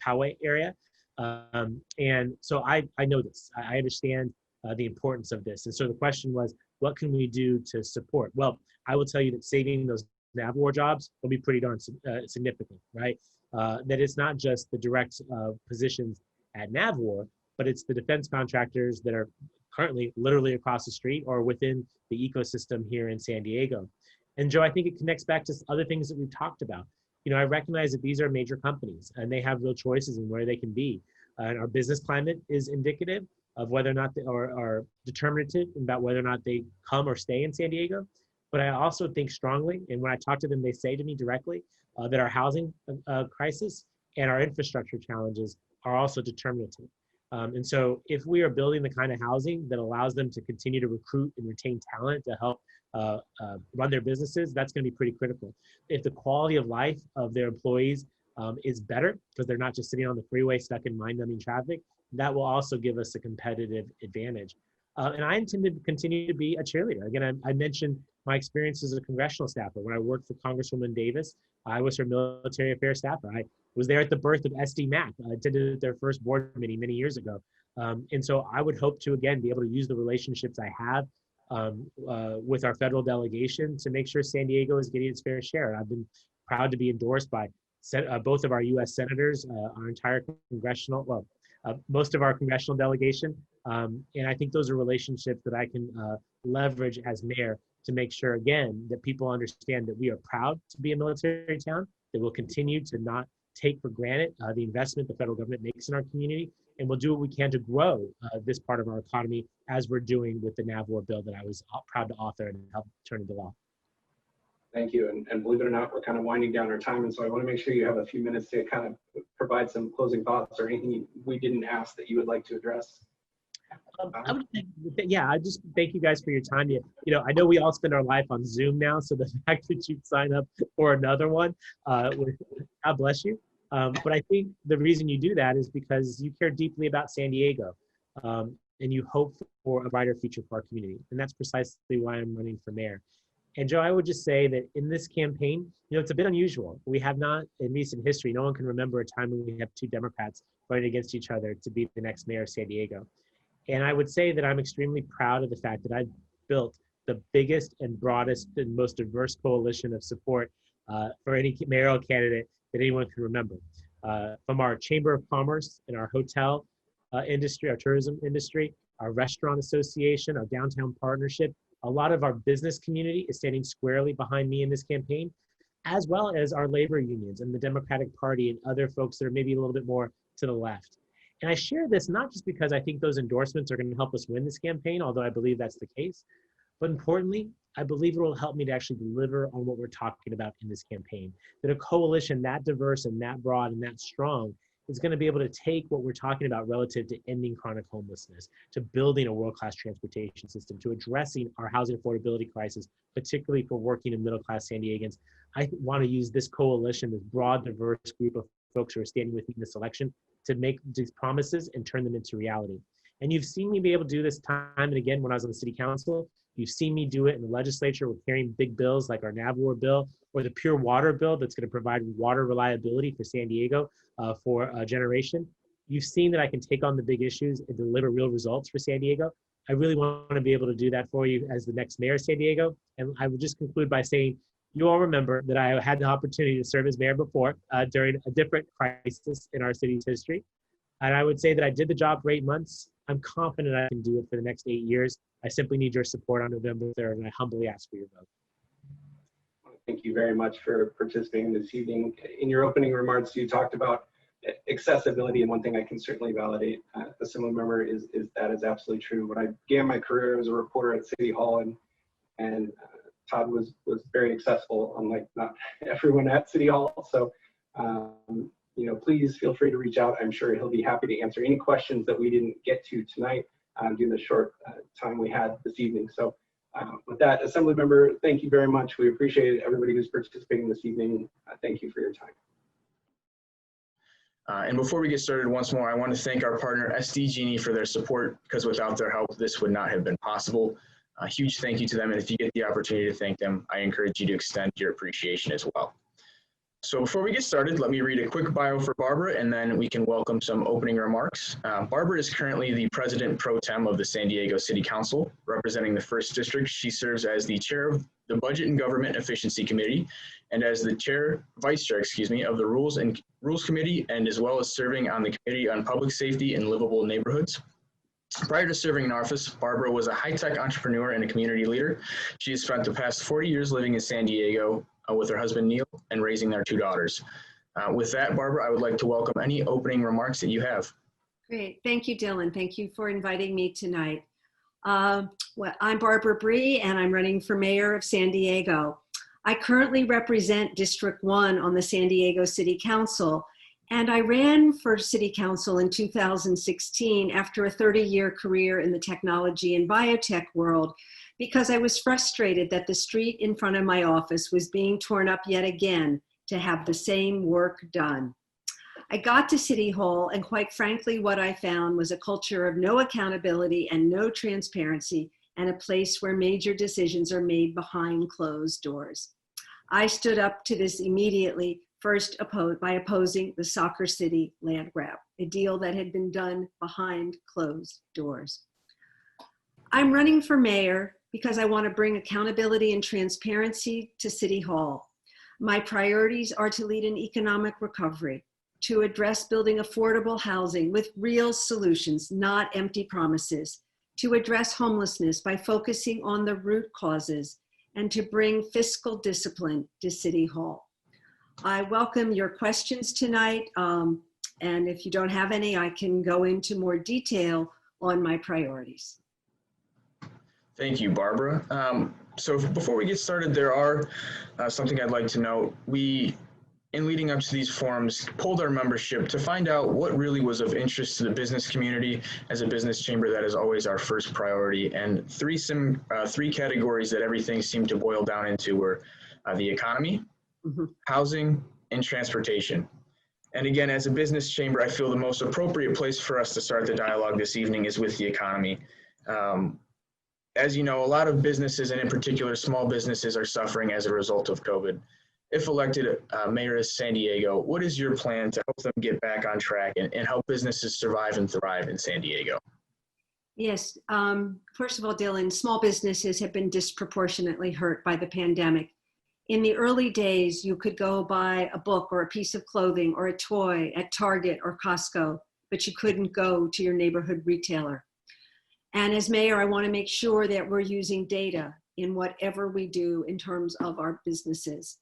Poway area. And so I know this. I understand the importance of this. And so the question was, what can we do to support? Well, I will tell you that saving those NAVWAR jobs will be pretty darn significant, right? That it's not just the direct positions at NAVWAR, but it's the defense contractors that are currently literally across the street or within the ecosystem here in San Diego. And Joe, I think it connects back to other things that we've talked about. You know, I recognize that these are major companies and they have real choices in where they can be. And our business climate is indicative of whether or not they are determinative about whether or not they come or stay in San Diego. But I also think strongly, and when I talk to them, they say to me directly that our housing crisis and our infrastructure challenges are also determinative. And so if we are building the kind of housing that allows them to continue to recruit and retain talent to help run their businesses, that's going to be pretty critical. If the quality of life of their employees is better because they're not just sitting on the freeway stuck in mind-numbing traffic, that will also give us a competitive advantage. And I intend to continue to be a cheerleader. Again, I mentioned my experience as a congressional staffer. When I worked for Congresswoman Davis, I was her military affairs staffer. I was there at the birth of SD-MAC. I attended their first board meeting many years ago. And so I would hope to, again, be able to use the relationships I have with our federal delegation to make sure San Diego is getting its fair share. I've been proud to be endorsed by both of our U.S. senators, our entire congressional, well, most of our congressional delegation. And I think those are relationships that I can leverage as mayor to make sure, again, that people understand that we are proud to be a military town, that we'll continue to not take for granted the investment the federal government makes in our community, and we'll do what we can to grow this part of our economy as we're doing with the NAVWAR bill that I was proud to author and help turn into law. Thank you. And believe it or not, we're kind of winding down our time. And so I want to make sure you have a few minutes to kind of provide some closing thoughts or anything we didn't ask that you would like to address. I would think, yeah, I just thank you guys for your time. You know, I know we all spend our life on Zoom now, so the fact that you sign up for another one, God bless you. But I think the reason you do that is because you care deeply about San Diego and you hope for a brighter future for our community. And that's precisely why I'm running for mayor. And Joe, I would just say that in this campaign, you know, it's a bit unusual. We have not, in recent history, no one can remember a time when we have two Democrats running against each other to be the next mayor of San Diego. And I would say that I'm extremely proud of the fact that I've built the biggest and broadest and most diverse coalition of support for any mayoral candidate that anyone can remember. From our Chamber of Commerce and our hotel industry, our tourism industry, our restaurant association, our downtown partnership. A lot of our business community is standing squarely behind me in this campaign, as well as our labor unions and the Democratic Party and other folks that are maybe a little bit more to the left. And I share this not just because I think those endorsements are going to help us win this campaign, although I believe that's the case, but importantly, I believe it will help me to actually deliver on what we're talking about in this campaign. That a coalition that diverse and that broad and that strong is going to be able to take what we're talking about relative to ending chronic homelessness, to building a world-class transportation system, to addressing our housing affordability crisis, particularly for working and middle-class San Diegans. I want to use this coalition, this broad, diverse group of folks who are standing with me in this election to make these promises and turn them into reality. And you've seen me be able to do this time and again when I was on the city council. You've seen me do it in the legislature with carrying big bills like our Navwar bill or the Pure Water bill that's going to provide water reliability for San Diego for a generation. You've seen that I can take on the big issues and deliver real results for San Diego. I really want to be able to do that for you as the next mayor of San Diego. And I would just conclude by saying, you all remember that I had the opportunity to serve as mayor before during a different crisis in our city's history. And I would say that I did the job for 8 months. I'm confident I can do it for the next 8 years. I simply need your support on November 3rd, and I humbly ask for your vote. Thank you very much for participating this evening. In your opening remarks, you talked about accessibility, and one thing I can certainly validate, Assembly member, is that is absolutely true. When I began my career as a reporter at City Hall, and Todd was very accessible, unlike not everyone at City Hall. So, you know, please feel free to reach out. I'm sure he'll be happy to answer any questions that we didn't get to tonight due to the short time we had this evening. So with that, Assembly member, thank you very much. We appreciate everybody who's participating this evening. Thank you for your time. And before we get started once more, I want to thank our partner SDG&E for their support, because without their help, this would not have been possible. A huge thank you to them, and if you get the opportunity to thank them, I encourage you to extend your appreciation as well. So before we get started, let me read a quick bio for Barbara, and then we can welcome some opening remarks. Barbara is currently the President Pro Tem of the San Diego City Council, representing the 1st District. She serves as the Chair of the Budget and Government Efficiency Committee, and as the Vice Chair, of the Rules Committee, and as well as serving on the Committee on Public Safety and Livable Neighborhoods. Prior to serving in office, Barbara was a high-tech entrepreneur and a community leader. She has spent the past 40 years living in San Diego with her husband, Neil, and raising their 2 daughters. With that, Barbara, I would like to welcome any opening remarks that you have. Great. Thank you, Dylan. Thank you for inviting me tonight. Well, I'm Barbara Bree, and I'm running for mayor of San Diego. I currently represent District 1 on the San Diego City Council, and I ran for City Council in 2016 after a 30-year career in the technology and biotech world, because I was frustrated that the street in front of my office was being torn up yet again to have the same work done. I got to City Hall, and quite frankly, what I found was a culture of no accountability and no transparency, and a place where major decisions are made behind closed doors. I stood up to this immediately, first by opposing the Soccer City land grab, a deal that had been done behind closed doors. I'm running for mayor because I want to bring accountability and transparency to City Hall. My priorities are to lead an economic recovery, to address building affordable housing with real solutions, not empty promises, to address homelessness by focusing on the root causes, and to bring fiscal discipline to City Hall. I welcome your questions tonight, and if you don't have any, I can go into more detail on my priorities. Thank you, Barbara. So before we get started, there are something I'd like to note. We, in leading up to these forums, polled our membership to find out what really was of interest to the business community. As a business chamber, that is always our first priority. And three categories that everything seemed to boil down into were the economy, housing, and transportation. And again, as a business chamber, I feel the most appropriate place for us to start the dialogue this evening is with the economy. As you know, a lot of businesses, and in particular small businesses, are suffering as a result of COVID. If elected mayor of San Diego, what is your plan to help them get back on track and help businesses survive and thrive in San Diego? Yes, first of all, Dylan, small businesses have been disproportionately hurt by the pandemic. In the early days, you could go buy a book or a piece of clothing or a toy at Target or Costco, but you couldn't go to your neighborhood retailer. And as mayor, I want to make sure that we're using data in whatever we do in terms of our businesses.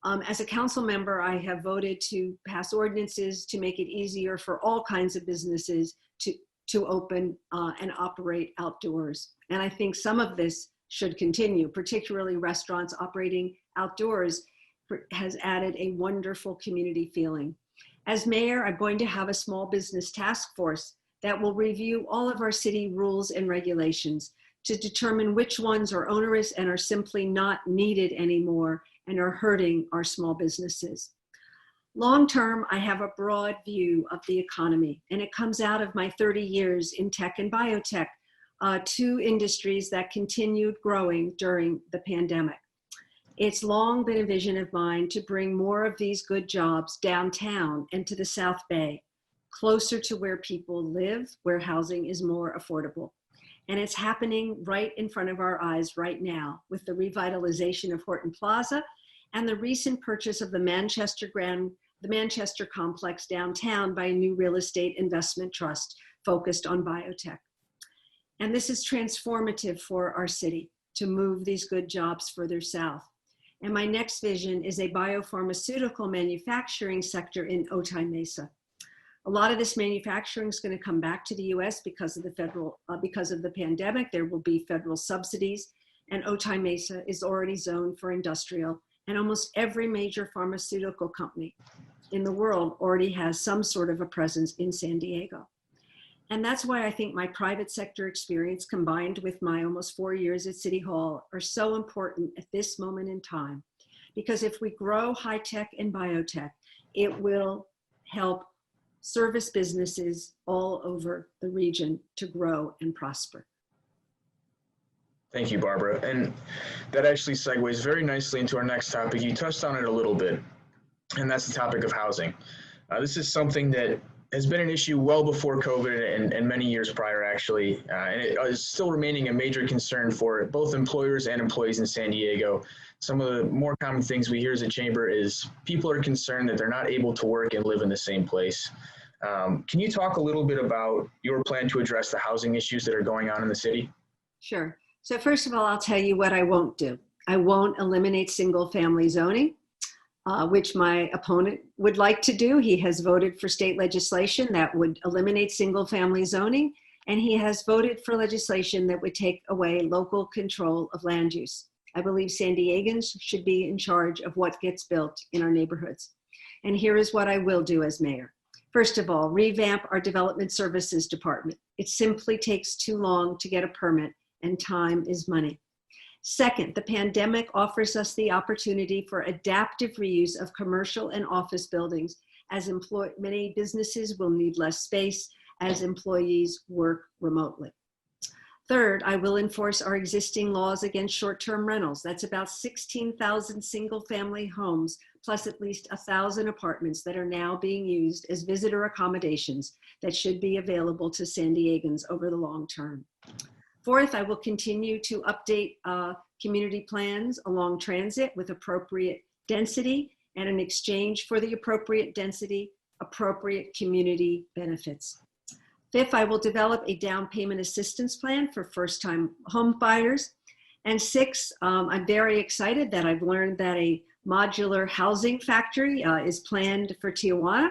As a council member, I have voted to pass ordinances to make it easier for all kinds of businesses to open and operate outdoors. And I think some of this should continue, particularly restaurants operating outdoors has added a wonderful community feeling. As mayor, I'm going to have a small business task force that will review all of our city rules and regulations to determine which ones are onerous and are simply not needed anymore and are hurting our small businesses. Long term, I have a broad view of the economy, and it comes out of my 30 years in tech and biotech, two industries that continued growing during the pandemic. It's long been a vision of mine to bring more of these good jobs downtown and to the South Bay, closer to where people live, where housing is more affordable. And it's happening right in front of our eyes right now with the revitalization of Horton Plaza and the recent purchase of the Manchester complex downtown by a new real estate investment trust focused on biotech. And this is transformative for our city to move these good jobs further south. And my next vision is a biopharmaceutical manufacturing sector in Otay Mesa. A lot of this manufacturing is going to come back to the U.S. because of the pandemic. There will be federal subsidies, and Otay Mesa is already zoned for industrial. And almost every major pharmaceutical company in the world already has some sort of a presence in San Diego. And that's why I think my private sector experience combined with my almost 4 years at City Hall are so important at this moment in time. Because if we grow high tech and biotech, it will help service businesses all over the region to grow and prosper. Thank you, Barbara. And that actually segues very nicely into our next topic. You touched on it a little bit, and that's the topic of housing. This is something that has been an issue well before COVID and many years prior, actually. And it is still remaining a major concern for both employers and employees in San Diego. Some of the more common things we hear as a chamber is people are concerned that they're not able to work and live in the same place. Can you talk a little bit about your plan to address the housing issues that are going on in the city? Sure. So first of all, I'll tell you what I won't do. I won't eliminate single family zoning, which my opponent would like to do. He has voted for state legislation that would eliminate single family zoning, and he has voted for legislation that would take away local control of land use. I believe San Diegans should be in charge of what gets built in our neighborhoods. And here is what I will do as mayor. First of all, revamp our development services department. It simply takes too long to get a permit, and time is money. Second, the pandemic offers us the opportunity for adaptive reuse of commercial and office buildings, as many businesses will need less space as employees work remotely. Third, I will enforce our existing laws against short-term rentals. That's about 16,000 single-family homes, plus at least 1,000 apartments that are now being used as visitor accommodations that should be available to San Diegans over the long term. Fourth, I will continue to update community plans along transit with appropriate density, and in exchange for the appropriate density, appropriate community benefits. Fifth, I will develop a down payment assistance plan for first-time home buyers. And sixth, I'm very excited that I've learned that a modular housing factory is planned for Tijuana.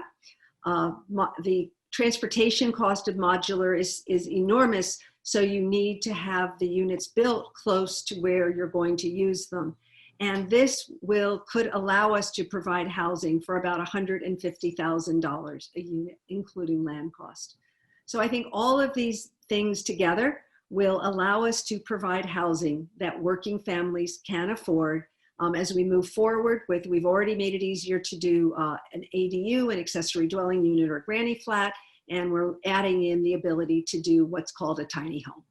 The transportation cost of modular is enormous, so you need to have the units built close to where you're going to use them. And this could allow us to provide housing for about $150,000 a unit, including land cost. So I think all of these things together will allow us to provide housing that working families can afford as we move forward with, we've already made it easier to do an ADU, an accessory dwelling unit or granny flat, and we're adding in the ability to do what's called a tiny home.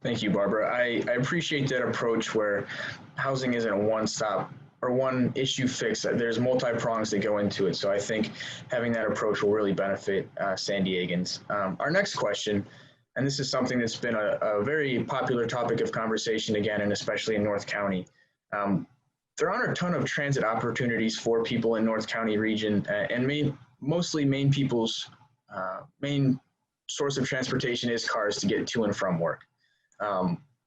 Thank you, Barbara. I appreciate that approach where housing isn't a one-stop or one issue fix. There's multi-prongs that go into it. So I think having that approach will really benefit San Diegans. Our next question, and this is something that's been a very popular topic of conversation again, and especially in North County. There aren't a ton of transit opportunities for people in North County region, and mostly Maine people's main source of transportation is cars to get to and from work.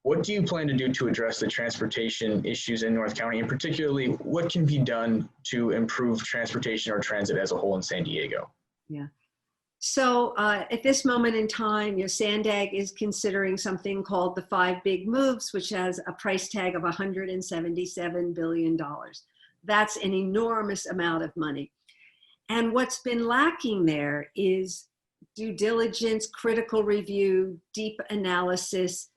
What do you plan to do to address the transportation issues in North County, and particularly what can be done to improve transportation or transit as a whole in San Diego? Yeah. So at this moment in time, Sandag is considering something called the 5 Big Moves, which has a price tag of $177 billion. That's an enormous amount of money. And what's been lacking there is due diligence, critical review, deep analysis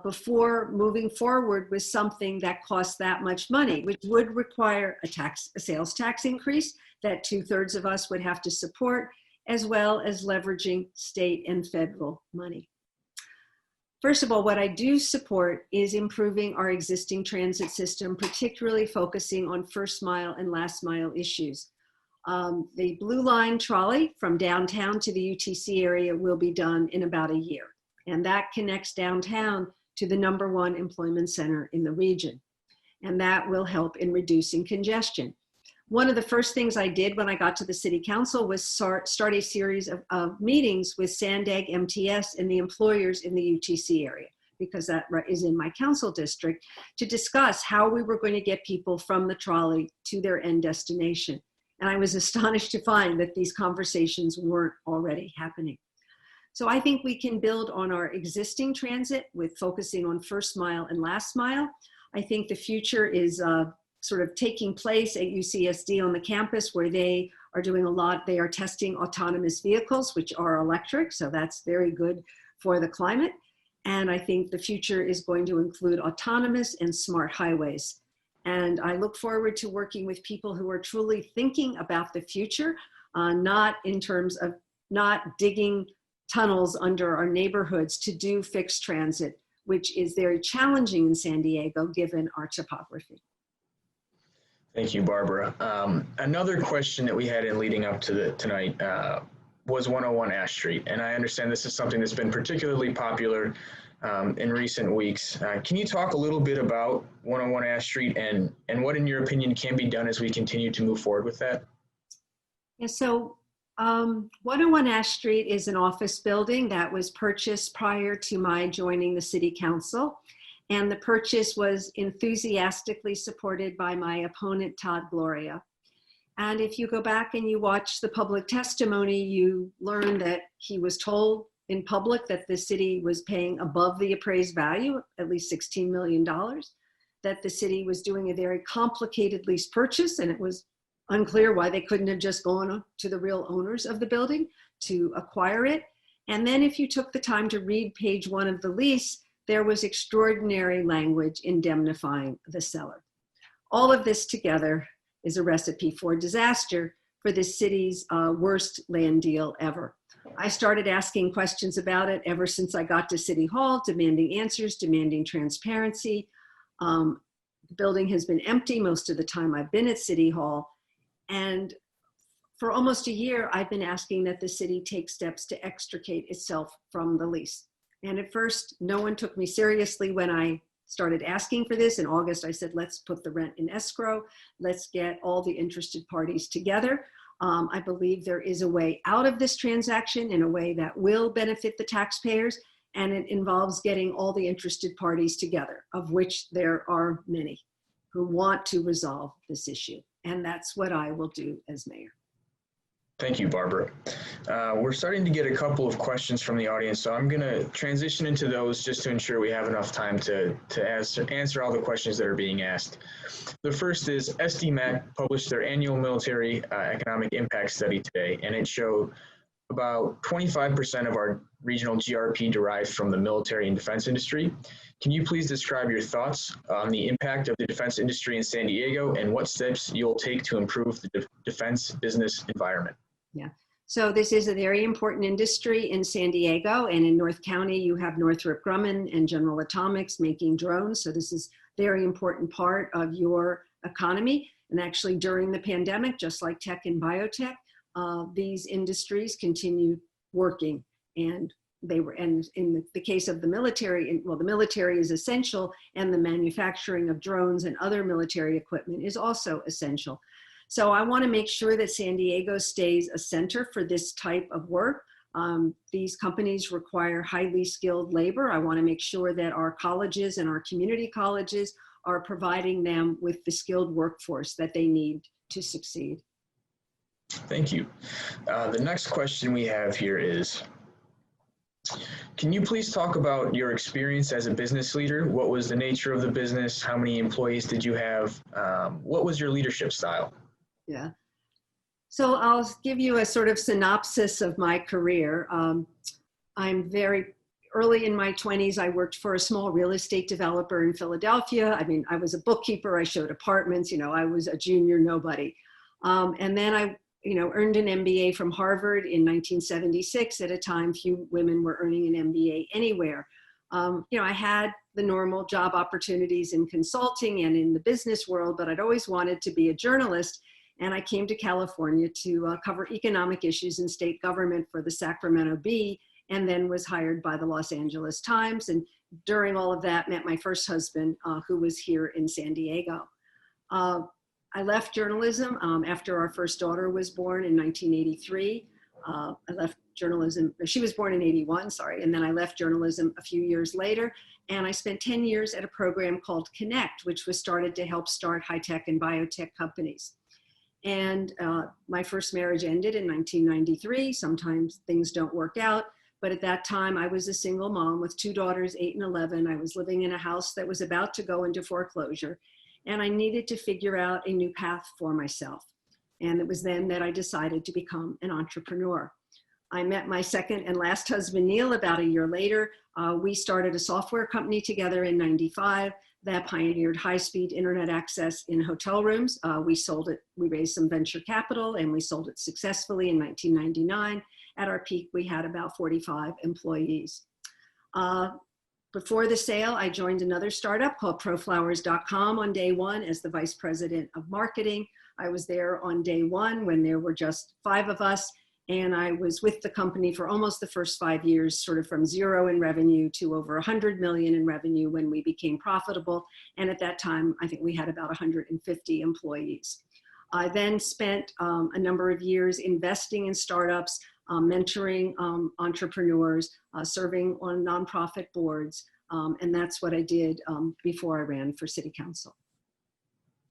before moving forward with something that costs that much money, which would require a sales tax increase that 2/3 of us would have to support, as well as leveraging state and federal money. First of all, what I do support is improving our existing transit system, particularly focusing on first mile and last mile issues. The Blue Line trolley from downtown to the UTC area will be done in about a year. And that connects downtown to the #1 employment center in the region. And that will help in reducing congestion. One of the first things I did when I got to the city council was start a series of meetings with Sandag, MTS, and the employers in the UTC area, because that is in my council district, to discuss how we were going to get people from the trolley to their end destination. And I was astonished to find that these conversations weren't already happening. So I think we can build on our existing transit with focusing on first mile and last mile. I think the future is sort of taking place at UCSD on the campus, where they are doing a lot. They are testing autonomous vehicles, which are electric. So that's very good for the climate. And I think the future is going to include autonomous and smart highways. And I look forward to working with people who are truly thinking about the future, not in terms of not digging tunnels under our neighborhoods to do fixed transit, which is very challenging in San Diego given our topography. Thank you, Barbara. Another question that we had in leading up to tonight was 101 Ash Street. And I understand this is something that's been particularly popular in recent weeks. Can you talk a little bit about 101 Ash Street and what, in your opinion, can be done as we continue to move forward with that? Yeah, so 101 Ash Street is an office building that was purchased prior to my joining the city council. And the purchase was enthusiastically supported by my opponent, Todd, Gloria. And if you go back and you watch the public testimony, you learn that he was told in public that the city was paying above the appraised value, at least $16 million, that the city was doing a very complicated lease purchase, and it was unclear why they couldn't have just gone to the real owners of the building to acquire it. And then if you took the time to read page 1 of the lease, there was extraordinary language indemnifying the seller. All of this together is a recipe for disaster for the city's worst land deal ever. I started asking questions about it ever since I got to City Hall, demanding answers, demanding transparency. The building has been empty most of the time I've been at City Hall. And for almost a year, I've been asking that the city take steps to extricate itself from the lease. And at first, no one took me seriously when I started asking for this. In August, I said, let's put the rent in escrow. Let's get all the interested parties together. I believe there is a way out of this transaction in a way that will benefit the taxpayers. And it involves getting all the interested parties together, of which there are many who want to resolve this issue. And that's what I will do as mayor. Thank you, Barbara. We're starting to get a couple of questions from the audience, so I'm going to transition into those just to ensure we have enough time to answer all the questions that are being asked. The first is SDMAC published their annual military economic impact study today, and it showed about 25% of our regional GRP derives from the military and defense industry. Can you please describe your thoughts on the impact of the defense industry in San Diego and what steps you'll take to improve the defense business environment? Yeah, so this is a very important industry in San Diego, and in North County, you have Northrop Grumman and General Atomics making drones. So this is a very important part of your economy. And actually during the pandemic, just like tech and biotech, these industries continued working, and they were, and in the case of the military, well, the military is essential, and the manufacturing of drones and other military equipment is also essential. So I want to make sure that San Diego stays a center for this type of work. These companies require highly skilled labor. I want to make sure that our colleges and our community colleges are providing them with the skilled workforce that they need to succeed. Thank you. The next question we have here is, can you please talk about your experience as a business leader? What was the nature of the business? How many employees did you have? What was your leadership style? Yeah. So I'll give you a sort of synopsis of my career. I'm very early in my 20s. I worked for a small real estate developer in Philadelphia. I mean, I was a bookkeeper. I showed apartments. You know, I was a junior nobody. And then I earned an MBA from Harvard in 1976 at a time few women were earning an MBA anywhere. I had the normal job opportunities in consulting and in the business world, but I'd always wanted to be a journalist. And I came to California to cover economic issues in state government for the Sacramento Bee, and then was hired by the Los Angeles Times. And during all of that, met my first husband, who was here in San Diego. I left journalism after our first daughter was born in 1983. I left journalism, she was born in 81, sorry, and then I left journalism a few years later, and I spent 10 years at a program called Connect, which was started to help start high-tech and biotech companies. And my first marriage ended in 1993. Sometimes things don't work out, but at that time I was a single mom with two daughters, 8 and 11. I was living in a house that was about to go into foreclosure, and I needed to figure out a new path for myself. And it was then that I decided to become an entrepreneur. I met my second and last husband, Neil, about a year later. We started a software company together in '95 that pioneered high-speed internet access in hotel rooms. We sold it, we raised some venture capital, and we sold it successfully in 1999. At our peak, we had about 45 employees. Before the sale, I joined another startup called proflowers.com on day one as the vice president of marketing. I was there on day one when there were just 5 of us, and I was with the company for almost the first 5 years, sort of from 0 in revenue to over 100 million in revenue when we became profitable. And at that time, I think we had about 150 employees. I then spent a number of years investing in startups, mentoring entrepreneurs, serving on nonprofit boards, and that's what I did before I ran for city council.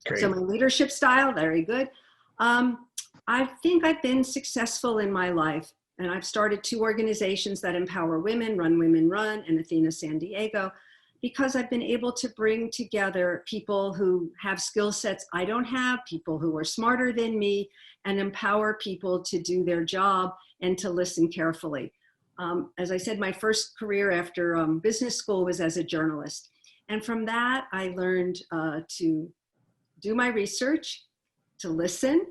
Great. So my leadership style, very good. I think I've been successful in my life, and I've started 2 organizations that empower women, Run Women Run and Athena San Diego, because I've been able to bring together people who have skill sets I don't have, people who are smarter than me, and empower people to do their job and to listen carefully. As I said, my first career after business school was as a journalist. And from that, I learned to do my research, to listen,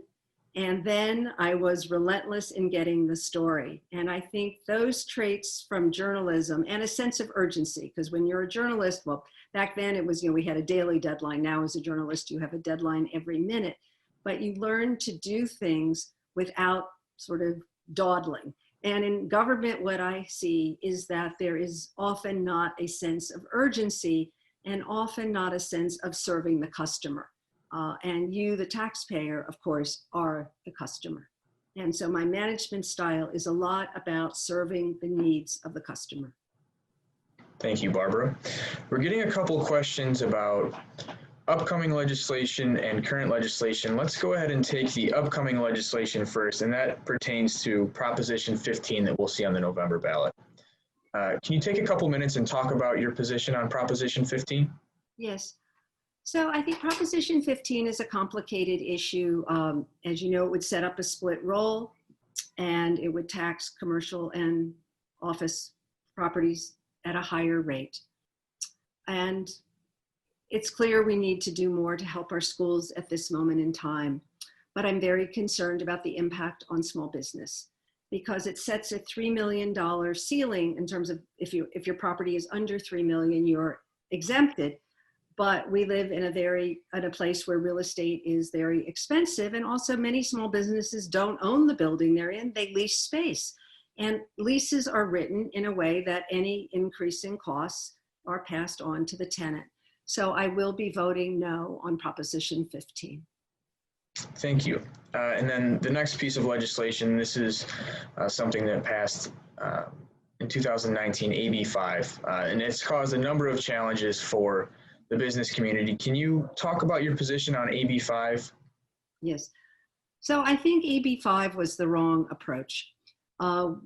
and then I was relentless in getting the story. And I think those traits from journalism and a sense of urgency, because when you're a journalist, well, back then it was, we had a daily deadline. Now as a journalist, you have a deadline every minute, but you learn to do things without sort of dawdling. And in government, what I see is that there is often not a sense of urgency and often not a sense of serving the customer. And you, the taxpayer, of course, are the customer. And so my management style is a lot about serving the needs of the customer. Thank you, Barbara. We're getting a couple questions about upcoming legislation and current legislation. Let's go ahead and take the upcoming legislation first, and that pertains to Proposition 15 that we'll see on the November ballot. Can you take a couple minutes and talk about your position on Proposition 15? Yes. So I think Proposition 15 is a complicated issue. As you know, it would set up a split roll, and it would tax commercial and office properties at a higher rate. And it's clear we need to do more to help our schools at this moment in time. But I'm very concerned about the impact on small business, because it sets a $3 million ceiling in terms of if your property is under $3 million, you're exempted. But we live in a place where real estate is very expensive, and also many small businesses don't own the building they're in, they lease space. And leases are written in a way that any increase in costs are passed on to the tenant. So I will be voting no on Proposition 15. Thank you. And then the next piece of legislation, this is something that passed in 2019, AB5, and it's caused a number of challenges for the business community. Can you talk about your position on AB5? Yes. So I think AB5 was the wrong approach.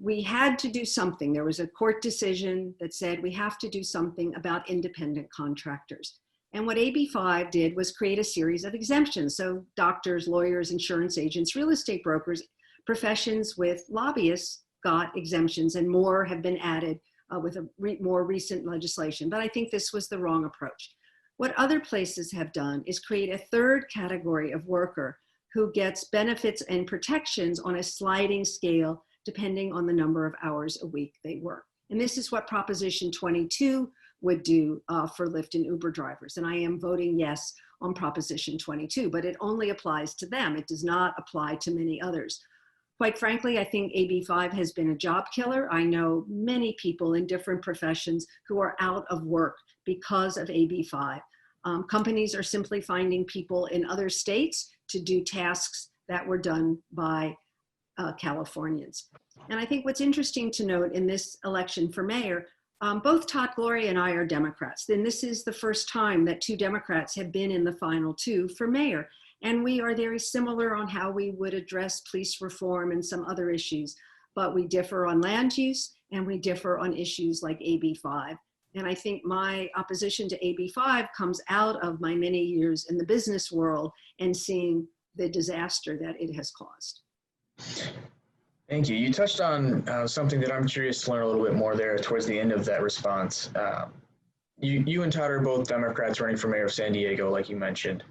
We had to do something. There was a court decision that said we have to do something about independent contractors. And what AB5 did was create a series of exemptions. So doctors, lawyers, insurance agents, real estate brokers, professions with lobbyists got exemptions, and more have been added with a more recent legislation. But I think this was the wrong approach. What other places have done is create a third category of worker who gets benefits and protections on a sliding scale depending on the number of hours a week they work. And this is what Proposition 22 would do for Lyft and Uber drivers. And I am voting yes on Proposition 22, but it only applies to them. It does not apply to many others. Quite frankly, I think AB5 has been a job killer. I know many people in different professions who are out of work because of AB5. Companies are simply finding people in other states to do tasks that were done by Californians. And I think what's interesting to note in this election for mayor, both Todd, Gloria, and I are Democrats. Then this is the first time that two Democrats have been in the final two for mayor. And we are very similar on how we would address police reform and some other issues, but we differ on land use and we differ on issues like AB5. And I think my opposition to AB5 comes out of my many years in the business world and seeing the disaster that it has caused. Thank you. You touched on something that I'm curious to learn a little bit more there towards the end of that response. You and Todd are both Democrats running for mayor of San Diego, like you mentioned.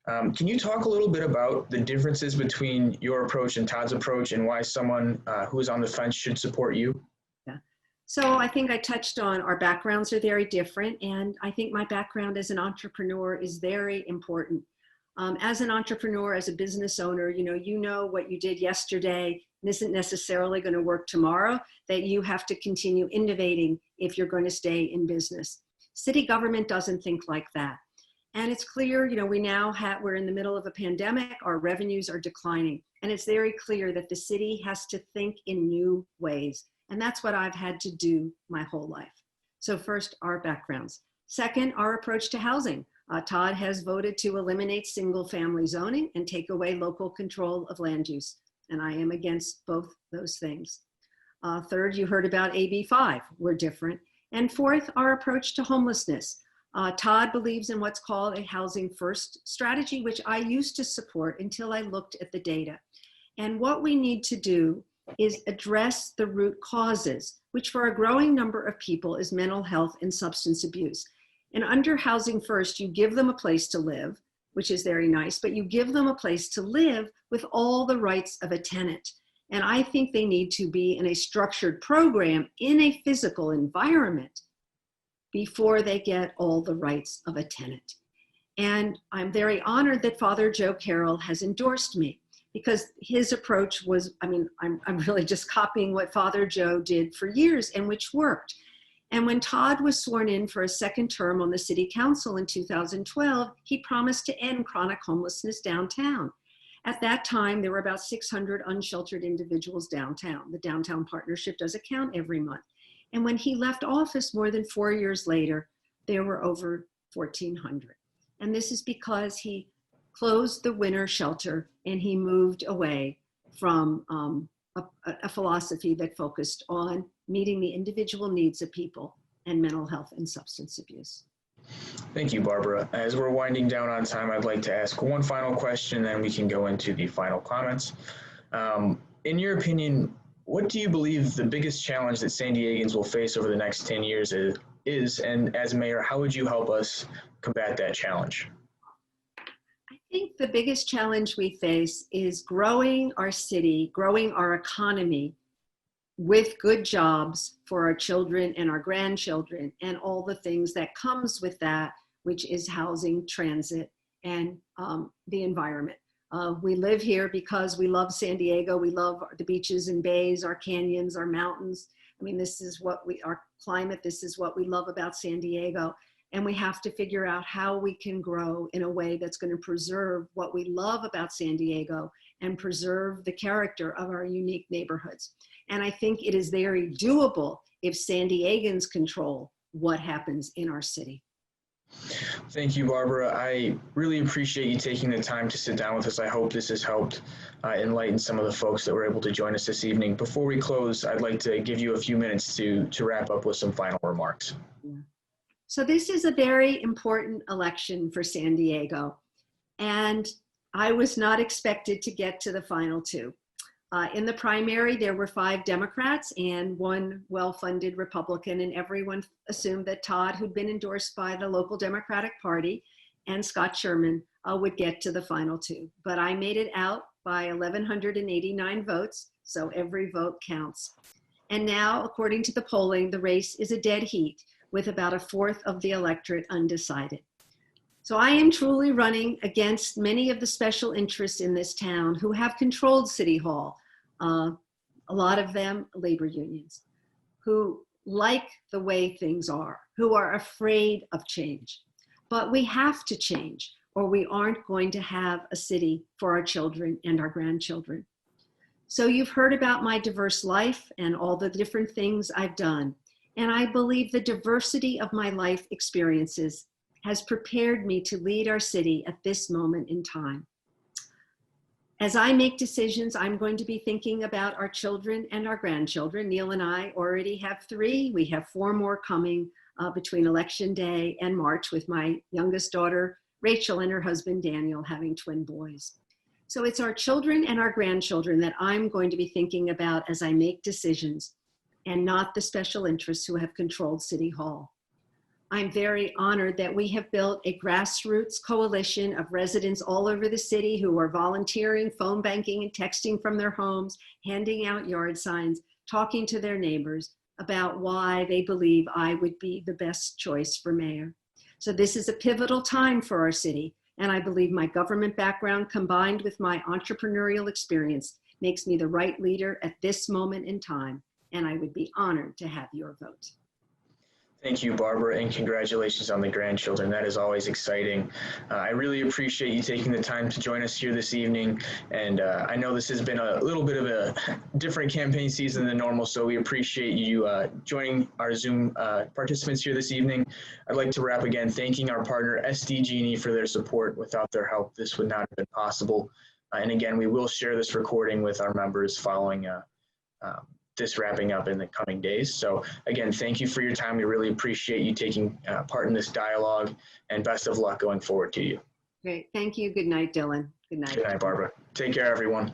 Can you talk a little bit about the differences between your approach and Todd's approach and why someone who is on the fence should support you? Yeah. So I think I touched on our backgrounds are very different. And I think my background as an entrepreneur is very important. As an entrepreneur, as a business owner, you know what you did yesterday isn't necessarily going to work tomorrow, that you have to continue innovating if you're going to stay in business. City government doesn't think like that. And it's clear, we're in the middle of a pandemic, our revenues are declining. And it's very clear that the city has to think in new ways. And that's what I've had to do my whole life. So first, our backgrounds. Second, our approach to housing. Todd has voted to eliminate single-family zoning and take away local control of land use. And I am against both those things. Third, you heard about AB5. We're different. And fourth, our approach to homelessness. Todd believes in what's called a housing first strategy, which I used to support until I looked at the data. And what we need to do is address the root causes, which for a growing number of people is mental health and substance abuse. And under Housing First, you give them a place to live, which is very nice, but you give them a place to live with all the rights of a tenant. And I think they need to be in a structured program in a physical environment before they get all the rights of a tenant. And I'm very honored that Father Joe Carroll has endorsed me because his approach was, I'm really just copying what Father Joe did for years and which worked. And when Todd was sworn in for a second term on the city council in 2012, he promised to end chronic homelessness downtown. At that time, there were about 600 unsheltered individuals downtown. The Downtown Partnership does a count every month. And when he left office more than 4 years later, there were over 1,400. And this is because he closed the winter shelter and he moved away from a philosophy that focused on meeting the individual needs of people and mental health and substance abuse. Thank you, Barbara. As we're winding down on time, I'd like to ask one final question, then we can go into the final comments. In your opinion, what do you believe the biggest challenge that San Diegans will face over the next 10 years is? And as mayor, how would you help us combat that challenge? I think the biggest challenge we face is growing our city, growing our economy with good jobs for our children and our grandchildren and all the things that comes with that, which is housing, transit, and the environment. We live here because we love San Diego. We love the beaches and bays, our canyons, our mountains. This is what our climate, this is what we love about San Diego. And we have to figure out how we can grow in a way that's going to preserve what we love about San Diego and preserve the character of our unique neighborhoods. And I think it is very doable if San Diegans control what happens in our city. Thank you, Barbara. I really appreciate you taking the time to sit down with us. I hope this has helped enlighten some of the folks that were able to join us this evening. Before we close, I'd like to give you a few minutes to wrap up with some final remarks. Yeah. So this is a very important election for San Diego, and I was not expected to get to the final two. In the primary, there were 5 Democrats and 1 well-funded Republican, and everyone assumed that Todd, who'd been endorsed by the local Democratic Party, and Scott Sherman would get to the final 2. But I made it out by 1,189 votes, so every vote counts. And now, according to the polling, the race is a dead heat with about 1/4 of the electorate undecided. So I am truly running against many of the special interests in this town who have controlled City Hall, a lot of them labor unions, who like the way things are, who are afraid of change. But we have to change, or we aren't going to have a city for our children and our grandchildren. So you've heard about my diverse life and all the different things I've done. And I believe the diversity of my life experiences has prepared me to lead our city at this moment in time. As I make decisions, I'm going to be thinking about our children and our grandchildren. Neil and I already have 3. We have 4 more coming between Election Day and March, with my youngest daughter, Rachel, and her husband, Daniel, having twin boys. So it's our children and our grandchildren that I'm going to be thinking about as I make decisions, and not the special interests who have controlled City Hall. I'm very honored that we have built a grassroots coalition of residents all over the city who are volunteering, phone banking, and texting from their homes, handing out yard signs, talking to their neighbors about why they believe I would be the best choice for mayor. So this is a pivotal time for our city, and I believe my government background combined with my entrepreneurial experience makes me the right leader at this moment in time, and I would be honored to have your vote. Thank you, Barbara, and congratulations on the grandchildren. That is always exciting. I really appreciate you taking the time to join us here this evening. And I know this has been a little bit of a different campaign season than normal, so we appreciate you joining our Zoom participants here this evening. I'd like to wrap again, thanking our partner SDG&E for their support. Without their help, this would not have been possible. And again, we will share this recording with our members following this wrapping up in the coming days. So again, thank you for your time. We really appreciate you taking part in this dialogue, and best of luck going forward to you. Great. Thank you. Good night, Dylan. Good night. Good night, Barbara. Take care, everyone.